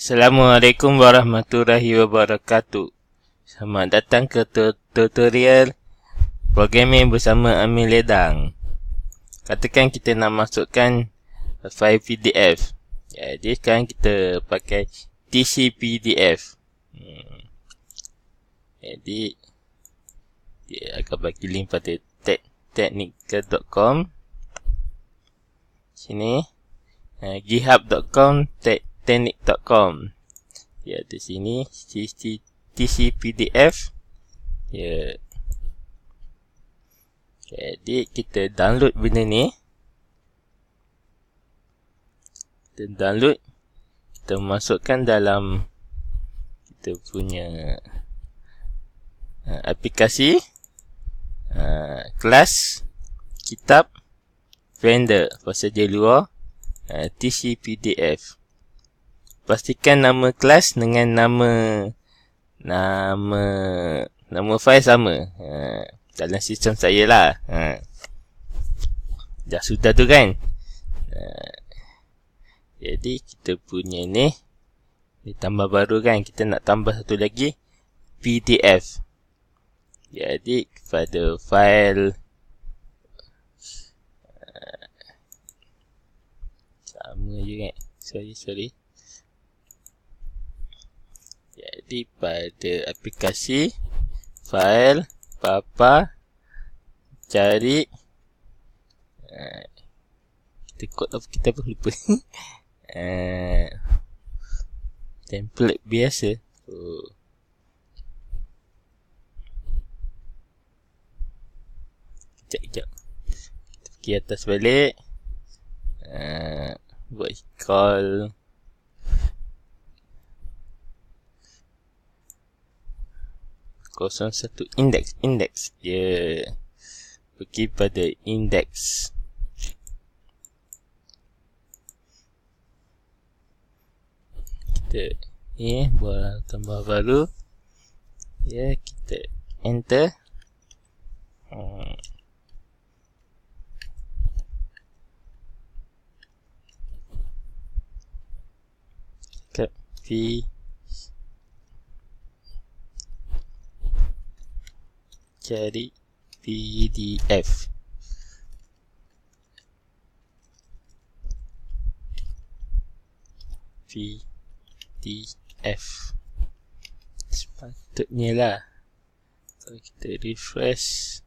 Assalamualaikum warahmatullahi wabarakatuh. Selamat datang ke tutorial programming bersama Amin Ledang. Katakan kita nak masukkan file PDF. Jadi sekarang kita pakai TC PDF. Jadi dia akan bagi link pada technical.com. Sini github.com/technic.com. Ya, di sini TC PDF. Ya. Jadi kita download benda ni. Kita download, kita masukkan dalam kita punya aplikasi, kelas, kitab, vendor, passenger luar, TC PDF. Pastikan nama kelas dengan nama file sama. Dalam sistem saya lah. Dah sudah tu kan. Jadi kita punya ni tambah baru kan. Kita nak tambah satu lagi PDF. Jadi pada file sama je kan. Sorry. Jadi pada aplikasi, file, apa-apa, cari, kita kod apa, kita apa lupa. Template biasa. Sekejap. Kita pergi atas balik. Buat call satu index. Ya. Pergi pada index. Kita buat tambah baru. Ya, kita enter. Cari PDF. Sepatutnya lah. Kalau kita refresh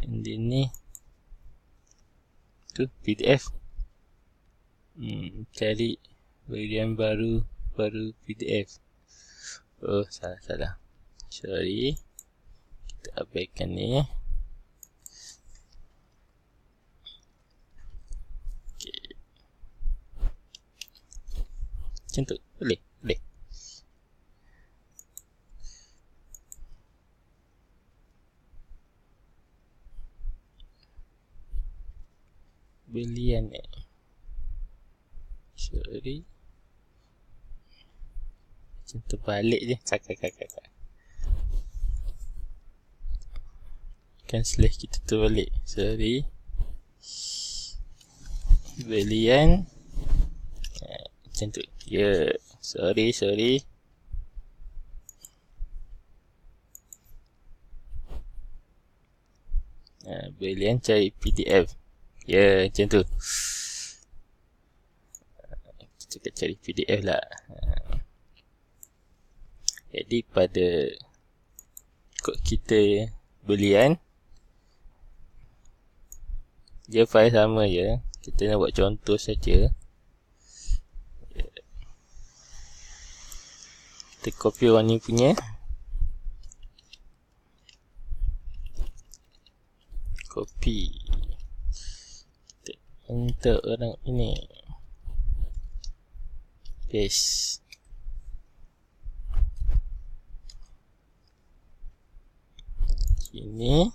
ini ni tu PDF. Cari bahagian baru PDF. Oh, salah. Sorry. Kita abaikan ni. Okay. Macam tu. Boleh. Belian ni. Sorry. Macam terbalik je. Kakak. Kan slash kita terbalik. Sorry. Belian. Macam tu. Ya. Sorry. Belian cari PDF. Ya, macam tu. Kita akan cari PDF lah. Jadi pada kod kita belian, dia file sama je. Kita nak buat contoh saja. Kita copy orang ni punya. Copy. Kita enter orang ini. Paste. Ini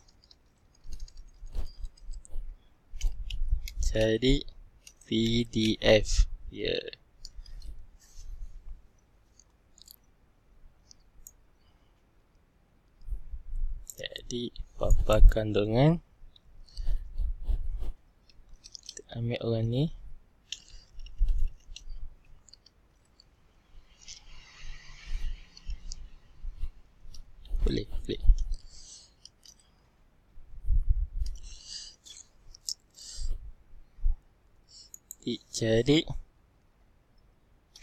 cari PDF. Ya. Jadi papa kandungan. Kita ambil orang ni. Boleh. Cari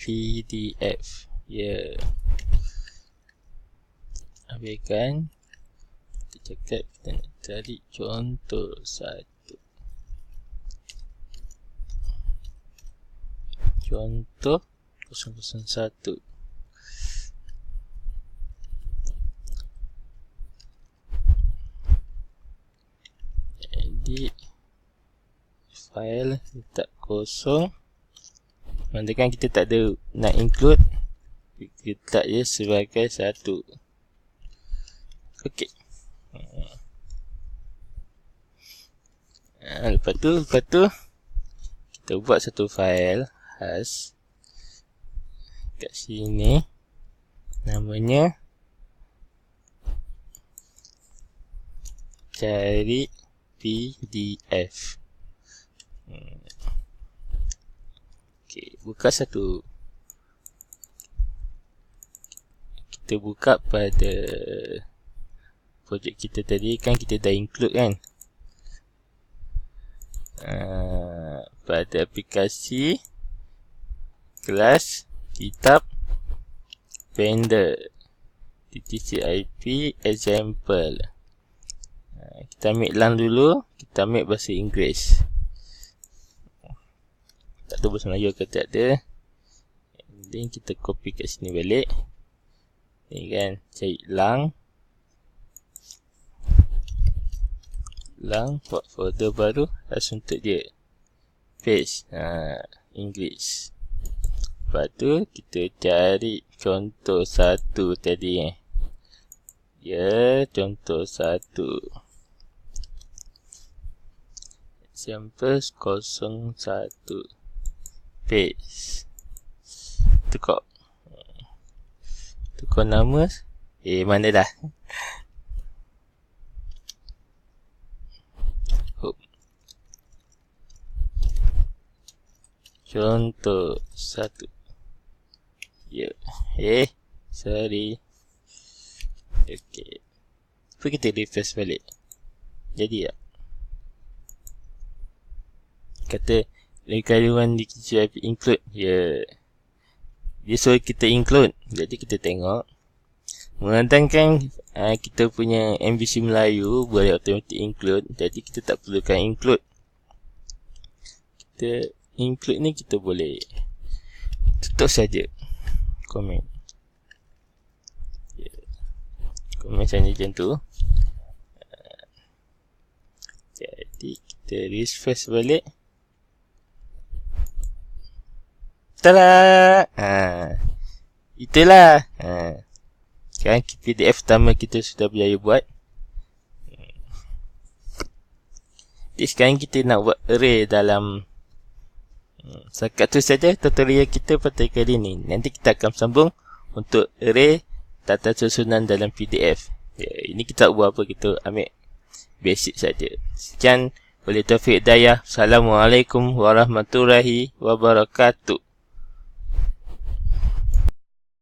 PDF. Ya. Habiskan. Kita cakap kita nak cari contoh satu. Contoh 001. Jadi file letak kosong. Mandakan kita tak ada nak include, kita letak je sebagai satu. Okey. Lepas tu kita buat satu file khas kat sini, namanya cari PDF. Okey, buka satu. Kita buka pada projek kita tadi, kan kita dah include kan. Pada aplikasi kelas kitab vendor TTCIP example. Kita ambil lang dulu, kita ambil bahasa Inggeris. Tak tahu bahasa Melayu ke tak ada. Dan kita copy kat sini balik. Ni kan, cari lang, buat folder baru khas untuk dia. Paste English. Lepas tu kita cari contoh satu tadi. Ya, contoh satu. Example 01. Paste. Tukar nama. Mana dah? Contoh satu. Ya. Sorry. Okey. Apa kita refresh balik? Jadi tak? Kata requirement di KCIP include. Ya. Dia suruh kita include. Jadi kita tengok. Mengandangkan kita punya MVC Melayu boleh automatic include. Jadi kita tak perlukan include. Kita include ni kita boleh tutup saja komen. Komen saja macam tu. Jadi kita refresh balik. Tada! Itulah. Sekarang PDF pertama kita sudah berjaya buat. Jadi sekarang kita nak buat array dalam setakat tu saja tutorial kita pada kali ini. Nanti kita akan sambung untuk array tata susunan dalam PDF. Ini kita buat apa? Kita ambil basic saja. Sekian, wabillahi taufiq hidayah. Assalamualaikum warahmatullahi wabarakatuh.